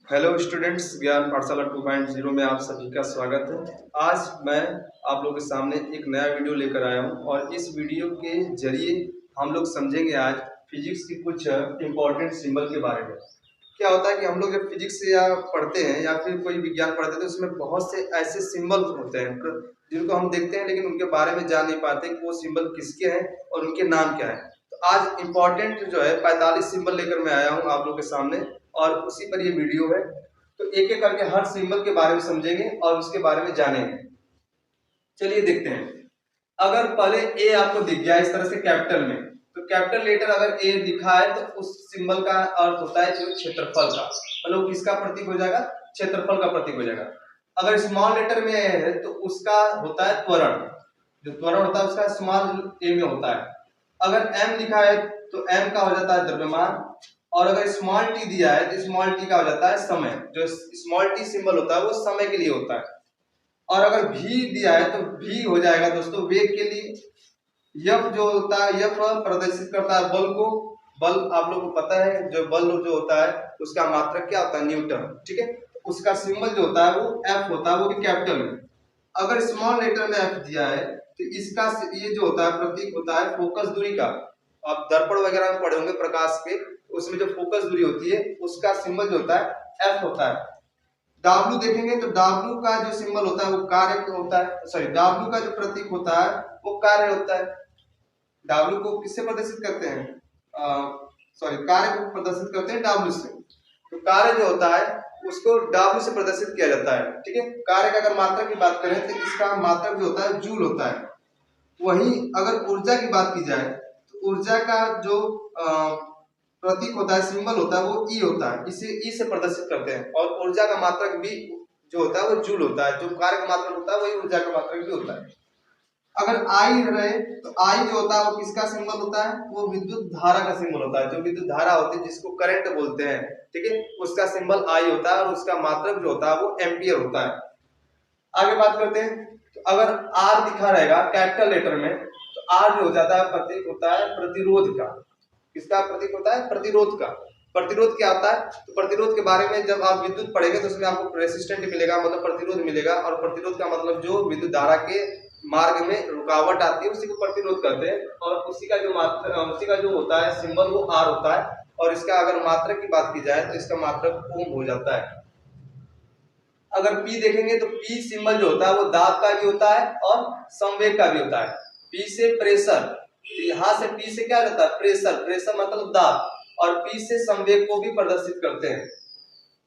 Hello students, ज्ञान पाठशाला 2.0 में आप सभी का स्वागत है। आज मैं आप लोगों के सामने एक नया वीडियो लेकर आया हूं और इस वीडियो के जरिए हम लोग समझेंगे आज फिजिक्स की कुछ इंपॉर्टेंट सिंबल के बारे में। क्या होता है कि हम लोग जब फिजिक्स या पढ़ते हैं या फिर कोई विज्ञान पढ़ते हैं तो उसमें बहुत से ऐसे सिंबल होते हैं जिनको हम देखते हैं लेकिन उनके बारे में जान नहीं पाते कि वो सिंबल किसके हैं और उनके नाम क्या है। तो आज इम्पोर्टेंट जो है 45 सिंबल लेकर मैं आया हूँ आप लोग के सामने और उसी पर ये वीडियो है। तो एक एक करके हर सिंबल के बारे में समझेंगे और उसके बारे में जानेंगे। चलिए देखते हैं। अगर पहले ए आपको दिख गया इस तरह से कैपिटल में, तो कैपिटल लेटर अगर ए दिखा है तो उस सिंबल का अर्थ होता है जो क्षेत्रफल का, मतलब किसका प्रतीक हो जाएगा, क्षेत्रफल का प्रतीक हो जाएगा। अगर स्मॉल लेटर में है तो उसका होता है त्वरण, जो त्वरण होता है उसका स्मॉल ए में होता है। अगर एम लिखा है तो एम का हो जाता है द्रव्यमान, और अगर स्मॉल टी दिया है तो स्मॉल टी का हो जाता है समय। जो स्मॉल टी सिंबल होता है वो समय के लिए होता है। और अगर भी दिया है तो भी हो जाएगा दोस्तों वेग के लिए। यफ जो होता है, यफ प्रदर्शित करता है बल को। बल आप लोग को पता है, जो बल जो होता है उसका मात्रक क्या होता है, न्यूटन। ठीक है, उसका सिंबल जो होता है वो एफ होता है, वो भी कैपिटल में। अगर स्मॉल लेटर में एफ दिया है तो इसका ये जो होता है प्रतीक होता है फोकस दूरी का। आप दर्पण वगैरह में पढ़े होंगे प्रकाश के, उसमें जो फोकस दूरी होती है उसका सिंबल जो होता है एफ होता है। W देखेंगे तो W का जो सिंबल होता है वो कार्य होता है, सॉरी W का जो प्रतीक होता है वो कार्य होता है। W को किससे प्रदर्शित करते हैं, सॉरी कार्य को प्रदर्शित करते हैं W से। तो कार्य जो होता है उसको W से प्रदर्शित किया जाता है। ठीक है, कार्य का अगर मात्रक की बात करें तो इसका मात्रक जो होता है जूल होता है। वहीं अगर ऊर्जा की बात की जाए तो ऊर्जा का जो प्रतीक होता है, सिंबल होता है वो ई होता है, इसे ई से प्रदर्शित करते हैं। और ऊर्जा का मात्रक भी जो होता है वो जूल होता है। जो कार्य का मात्रक होता है वही ऊर्जा का मात्रक भी होता है। अगर आई रहे तो आई जो होता है वो किसका सिंबल होता है, वो विद्युत धारा का सिंबल होता है। जो विद्युत धारा होती है जिसको करंट बोलते हैं, ठीक है, उसका सिंबल आई होता है और उसका मात्रक जो होता है वो एम्पियर होता है। आगे बात करते हैं। तो अगर आर दिखा रहेगा कैपिटल लेटर में तो आर जो हो जाता है प्रतीक होता है प्रतिरोध का। किसका प्रतीक होता है, प्रतिरोध का। प्रतिरोध क्या होता है, तो प्रतिरोध के बारे में जब आप विद्युत पढ़ेंगे तो उसमें आपको रेसिस्टेंट मिलेगा, मतलब प्रतिरोध मिलेगा। और प्रतिरोध का मतलब जो विद्युत धारा के मार्ग में रुकावट आती है उसी को प्रतिरोध करते हैं। और उसी का जो उसी का जो होता है सिंबल वो आर होता है। और इसका अगर मात्रक की बात की जाए तो इसका मात्रक ओम हो जाता है। अगर P देखेंगे तो P सिंबल जो होता है वो दाब का भी होता है और संवेग का भी होता है। P से प्रेशर, तो यहाँ से P से क्या रहता है, प्रेशर। प्रेशर मतलब दाब, और P से संवेग को भी प्रदर्शित करते हैं।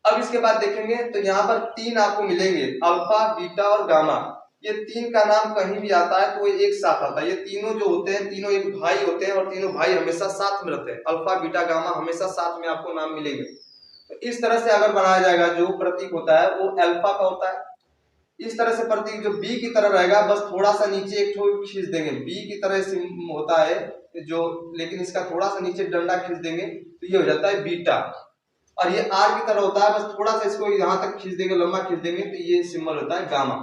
अब इसके बाद देखेंगे तो यहाँ पर तीन आपको मिलेंगे, अल्फा, बीटा और गामा। ये तीन का नाम कहीं भी आता है तो वो एक साथ आता है। ये तीनों जो होते हैं तीनों एक भाई होते हैं और तीनों भाई हमेशा साथ में रहते हैं। अल्फा, बीटा, गामा हमेशा साथ में आपको नाम मिलेंगे। तो इस तरह से अगर बनाया जाएगा जो प्रतीक होता है वो अल्फा का होता है। इस तरह से प्रतीक जो बी की तरह रहेगा, बस थोड़ा सा नीचे एक खींच देंगे, बी की तरह होता है जो, लेकिन इसका थोड़ा सा नीचे डंडा खींच देंगे तो ये हो जाता है बीटा। और ये आर की तरह होता है, बस थोड़ा सा इसको यहाँ तक खींच देंगे, लंबा खींच देंगे तो ये सिंबल होता है गामा।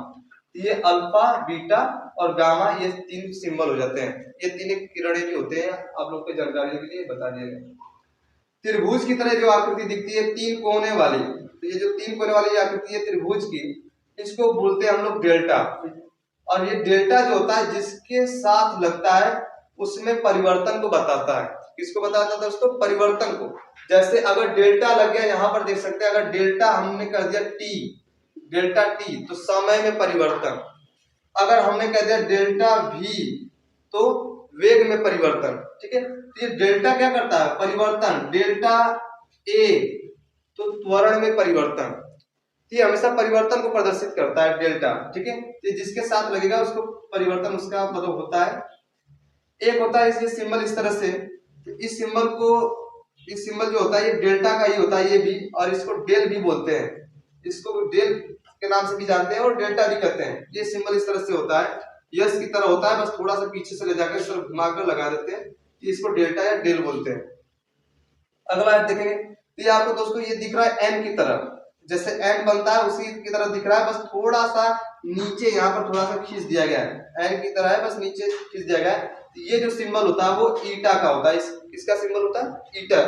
ये अल्फा, बीटा और गामा ये तीन सिंबल हो जाते हैं। ये तीन किरणें भी होते हैं, आप लोग को जानकारी के लिए बता दिया गया। त्रिभुज की तरह जो आकृति दिखती है तीन कोने वाली, तो ये जो तीन कोने वाली आकृति है त्रिभुज की, इसको बोलते हैं हम लोग डेल्टा। और ये डेल्टा जो होता है जिसके साथ लगता है उसमें परिवर्तन को बताता है। किसको बताता है दोस्तों, परिवर्तन को। जैसे अगर डेल्टा लग गया, यहाँ पर देख सकते हैं, अगर डेल्टा हमने कर दिया टी, डेल्टा टी तो समय में परिवर्तन। अगर हमने कह दिया डेल्टा भी तो वेग में परिवर्तन। ठीक है, तो ये डेल्टा क्या करता है, परिवर्तन। डेल्टा ए तो त्वरण में परिवर्तन, ये हमेशा परिवर्तन को प्रदर्शित करता है डेल्टा। ठीक है, ये जिसके साथ लगेगा उसको परिवर्तन उसका मतलब होता है। एक होता है इसलिए सिंबल इस तरह से, तो इस सिंबल को, इस सिंबल जो होता है ये डेल्टा का ही होता है ये भी, और इसको डेल भी बोलते हैं। इसको डेल के नाम से भी जानते हैं और डेल्टा भी कहते हैं। ये सिंबल इस तरह से होता है, यस की तरह होता है, बस थोड़ा सा पीछे से ले जाकर इस तरफ घुमाकर लगा देते हैं, इसको डेल्टा या डेल बोलते हैं। अगला देखेंगे तो ये आपको दोस्तों ये दिख रहा है एन की तरह, जैसे एन बनता है उसी की तरह दिख रहा है, बस थोड़ा सा नीचे यहाँ पर थोड़ा सा खींच दिया गया है। एन की तरह है, बस नीचे खींच दिया गया है। तो ये जो सिंबल होता है वो ईटा का होता है। इसका सिंबल होता है ईटा।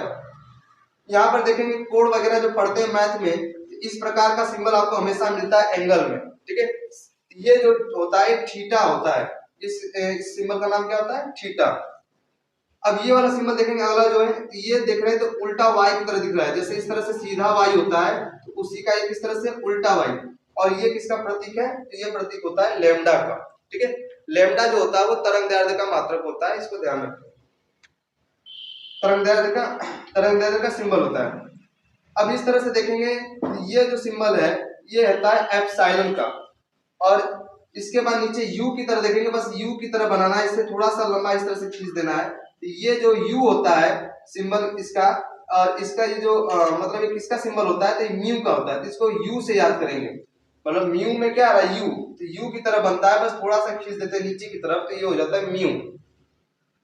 यहाँ पर देखेंगे कोड वगैरह जो पढ़ते हैं मैथ में, इस प्रकार का सिंबल आपको हमेशा मिलता है एंगल में, ठीक है। ये जो होता है थीटा होता है, इस सिंबल का नाम क्या होता है, थीटा। अब ये वाला सिंबल देखेंगे, अगला जो है ये देख रहे हैं तो उल्टा वाई की तरह दिख रहा है, जैसे इस तरह से सीधा वाई होता है तो उसी का एक इस तरह से उल्टा वाई। और ये किसका प्रतीक है, तो ये प्रतीक होता है लैम्डा का, ठीक है। लैम्डा जो होता है वो तरंगदैर्ध्य का मात्रक होता है, इसको ध्यान रखें। तरंगदैर्ध्य का सिंबल होता है। अब इस तरह से देखेंगे ये जो सिंबल है ये होता है एप्सिलॉन का, और इसके बाद नीचे यू की तरह देखेंगे, बस यू की तरह बनाना है, इससे थोड़ा सा लंबा इस तरह से खींच देना है। ये जो यू होता है सिंबल इसका, और इसका ये जो मतलब ये किसका सिंबल होता है, तो म्यू का होता है, तो इसको यू से याद करेंगे। मतलब म्यू में क्या आ रहा है, यू, तो यू की तरह बनता है, बस थोड़ा सा खींच देते हैं नीचे की तरफ, तो ये हो जाता है म्यू।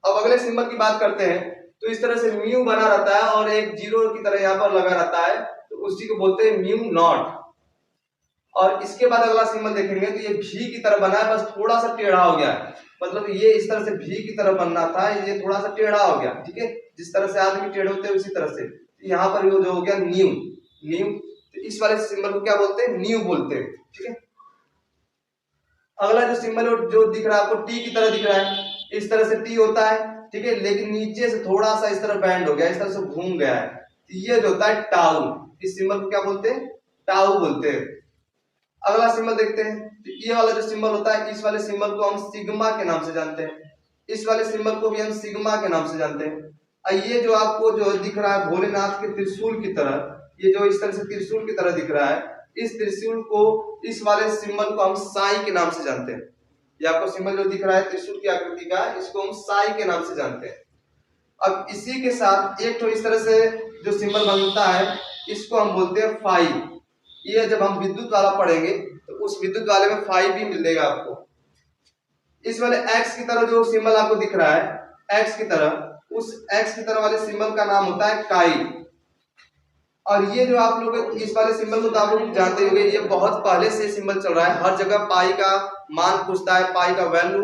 अब अगले सिंबल की बात करते हैं, तो इस तरह से म्यू बना रहता है और एक जीरो की तरह यहाँ पर लगा रहता है, तो उसी को बोलते हैं म्यू नॉट। और इसके बाद अगला सिंबल देखेंगे तो ये भी की तरह बना है, बस थोड़ा सा टेढ़ा हो गया है, मतलब ये इस तरह से भी की तरह बनना था, ये थोड़ा सा टेढ़ा हो गया, ठीक है। जिस तरह से आदमी टेढ़े होते हैं उसी तरह से यहाँ पर जो हो गया न्यू, न्यू, तो इस वाले सिंबल को क्या बोलते हैं, न्यू बोलते हैं, ठीक है। अगला जो सिंबल जो दिख रहा है आपको टी की तरह दिख रहा है, इस तरह से टी होता है, ठीक है, लेकिन नीचे से थोड़ा सा इस तरह बैंड हो गया, इस तरह से घूम गया है, तो ये जो होता है टाउ, इस सिंबल को क्या बोलते हैं, टाउ बोलते हैं। अगला सिंबल देखते हैं, तो ये वाला जो सिंबल होता है, इस वाले सिंबल को हम सिग्मा के नाम से जानते हैं, इस वाले सिंबल को भी हम सिग्मा के नाम से जानते हैं। ये जो आपको जो दिख रहा है भोलेनाथ के त्रिशूल की तरह, ये जो इस तरह से त्रिशूल की तरह दिख रहा है, इस त्रिशूल को, इस वाले सिंबल को हम साई के नाम से जानते हैं। ये आपको सिंबल जो दिख रहा है त्रिशूल की आकृति का, इसको हम साई के नाम से जानते हैं। अब इसी के साथ एक तो इस तरह से जो सिंबल बनता है, इसको हम बोलते हैं फाई। ये जब हम विद्युत वाला पढ़ेंगे तो उस विद्युत वाले में फाई भी मिलेगा आपको। इस वाले एक्स की तरह जो सिंबल आपको दिख रहा है, एक्स की तरह, उस एक्स की तरह वाले सिंबल का नाम होता है काई। और ये जो आप लोग इस वाले सिंबल को तो आप लोग जानते होंगे, ये बहुत पहले से सिंबल चल रहा है, हर जगह पाई का मान पूछता है, पाई का वैल्यू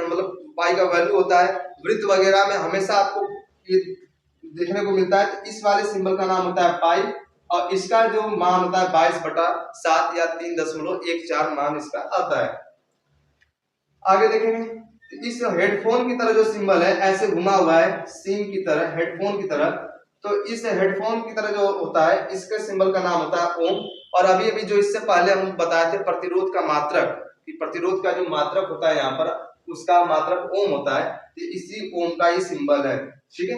मतलब पाई का वैल्यू होता है, वृत्त वगैरह में हमेशा आपको ये देखने को मिलता है। तो इस वाले सिंबल का नाम होता है पाई, और इसका जो मान होता है 22/7 या 3.14 मान इसका आता है। आगे देखेंगे इस हेडफोन की तरह जो सिंबल है ऐसे घुमा हुआ है सिंह की तरह, हेडफोन की तरह, तो इस हेडफोन की तरह जो होता है इसके सिंबल का नाम होता है ओम। और अभी अभी जो इससे पहले हम बताए थे प्रतिरोध का मात्रक, कि प्रतिरोध का जो मात्रक होता है यहाँ पर उसका मात्रक ओम होता है, तो इसी ओम का ही सिंबल है, ठीक है।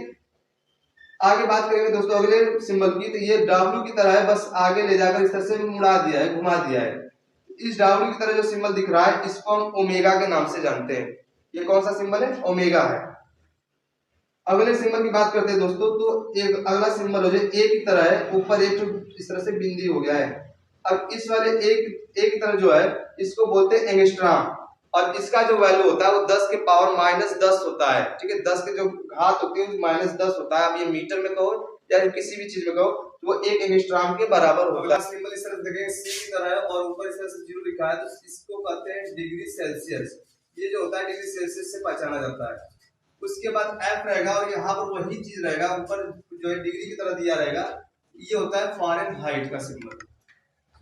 आगे बात करेंगे दोस्तों अगले सिंबल की, तो ये डब्ल्यू की तरह है, बस आगे ले जाकर इस तरह से मुड़ा दिया है, घुमा दिया है। इस डब्ल्यू की तरह जो सिंबल दिख रहा है इसको हम ओमेगा के नाम से जानते हैं। ये कौन सा सिंबल है, ओमेगा है। अगले सिंबल की बात करते हैं दोस्तों, तो एक अगला सिंबल हो जाए ए की तरह है, ऊपर एक इस तरह से बिंदी हो गया है। अब इस वाले ए की तरह जो है इसको बोलते हैं एंगस्ट्रॉम, और इसका जो वैल्यू होता है वो 10 के पावर -10 होता है, ठीक है। 10 के जो घात होती है -10 होता है। अब ये मीटर में कहो या किसी भी चीज में कहो तो वो 1 एंगस्ट्रॉम के बराबर होगा। सिंबल इस तरह देखेंगे सी की तरह है और ऊपर इस तरह से 0 लिखा है, तो इसको कहते हैं डिग्री सेल्सियस। ये जो होता है डिग्री सेल्सियस से पहचाना जाता है। उसके बाद एफ रहेगा और यहाँ पर वही चीज रहेगा, ऊपर जो है डिग्री की तरह दिया रहेगा, ये होता है फ़ारेनहाइट का सिंबल,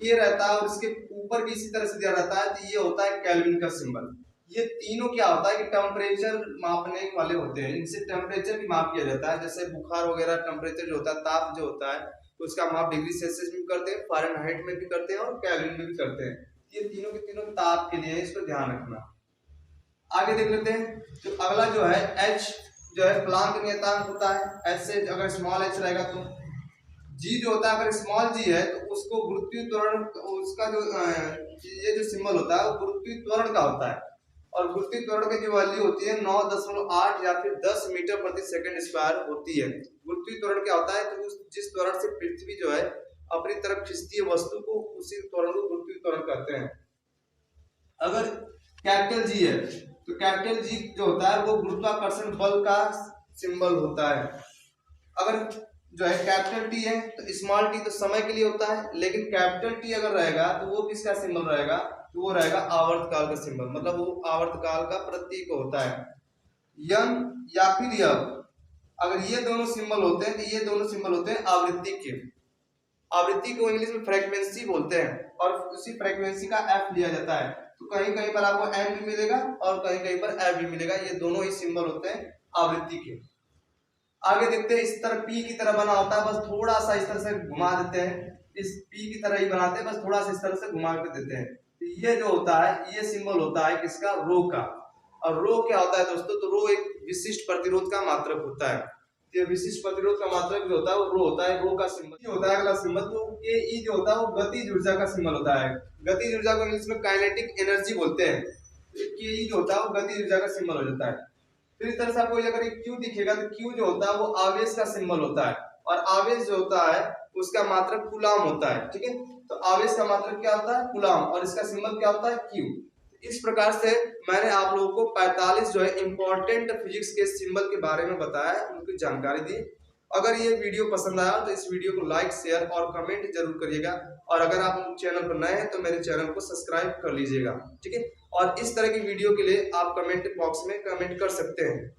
ये रहता है। और इसके ऊपर भी इसी तरह से दिया रहता है, तो ये होता है केल्विन का सिंबल। ये तीनों क्या होता है कि टेम्परेचर मापने वाले होते हैं, इनसे टेम्परेचर भी माप किया जाता है। जैसे बुखार वगैरह टेम्परेचर जो होता है, ताप जो होता है, तो उसका माप डिग्री सेल्सियस में भी करते हैं, फ़ारेनहाइट में भी करते हैं और केल्विन में भी करते हैं। ये तीनों के तीनों ताप के लिए, इसको ध्यान रखना। आगे देख लेते हैं, तो अगला जो है H जो है प्लांक नियतांक होता है। H से अगर स्मॉल h रहेगा तो G जो होता है, अगर स्मॉल g है तो उसको गुरुत्वीय त्वरण, उसका जो ये जो सिंबल होता है वो गुरुत्वीय त्वरण का होता है। और गुरुत्वीय त्वरण की जो वैल्यू होती है 9.8 या फिर 10 मीटर प्रति सेकंड स्क्वायर होती है। गुरुत्वीय त्वरण क्या होता है, तो जिस त्वरण से पृथ्वी जो है अपनी तरफ खींचती है वस्तु को, उसी त्वरण को गुरुत्वीय त्वरण कहते हैं। अगर कैपिटल G है तो कैपिटल G जो होता है वो गुरुत्वाकर्षण बल का सिंबल होता है। अगर जो है कैपिटल T है तो स्मॉल t तो समय के लिए होता है, लेकिन कैपिटल T अगर रहेगा तो वो किसका सिंबल रहेगा, तो वो रहेगा आवर्तकाल का सिंबल, मतलब वो आवर्तकाल का प्रतीक होता है। यन या फिर यव, अगर ये दोनों सिंबल होते हैं तो ये दोनों सिंबल होते हैं आवृत्ति के। आवृत्ति को इंग्लिश में फ्रीक्वेंसी बोलते हैं और उसी फ्रीक्वेंसी का एफ लिया जाता है। तो कहीं कहीं पर आपको एम भी मिलेगा और कहीं कहीं पर एफ भी मिलेगा, ये दोनों ही सिंबल होते हैं आवृत्ति के। आगे देखते हैं, इस तरह पी की तरह बना होता है, बस थोड़ा सा इस तरह से घुमा देते हैं, इस पी की तरह ही बनाते हैं, बस थोड़ा सा इस तरह से घुमा के देते हैं। तो ये जो होता है ये सिंबल होता है किसका, रो का। और रो क्या होता है दोस्तों, तो रो एक विशिष्ट प्रतिरोध का मात्रक होता है। ये विशिष्ट प्रतिरोध का मात्रक जो होता है वो रो होता है, रो का सिंबल होता है अगला सिंबल। तो के ई जो होता है वो गतिज ऊर्जा का सिंबल होता है। गतिज ऊर्जा को इंग्लिश में काइनेटिक एनर्जी बोलते हैं। के ई जो होता है वो गतिज ऊर्जा का सिंबल हो जाता है। फिर इस तरह से आपको अगर एक क्यू दिखेगा तो क्यू जो होता है वो आवेश का सिंबल होता है, और आवेश जो होता है उसका मात्रक कूलाम होता है। ठीक है, तो आवेश का मात्रक क्या होता है, कूलाम, और इसका सिंबल क्या होता है, क्यू। इस प्रकार से मैंने आप लोगों को 45 जो है इंपॉर्टेंट फिजिक्स के सिंबल के बारे में बताया, उनकी जानकारी दी। अगर ये वीडियो पसंद आया तो इस वीडियो को लाइक, शेयर और कमेंट जरूर करिएगा, और अगर आप चैनल पर नए हैं तो मेरे चैनल को सब्सक्राइब कर लीजिएगा। ठीक है, और इस तरह की वीडियो के लिए आप कमेंट बॉक्स में कमेंट कर सकते हैं।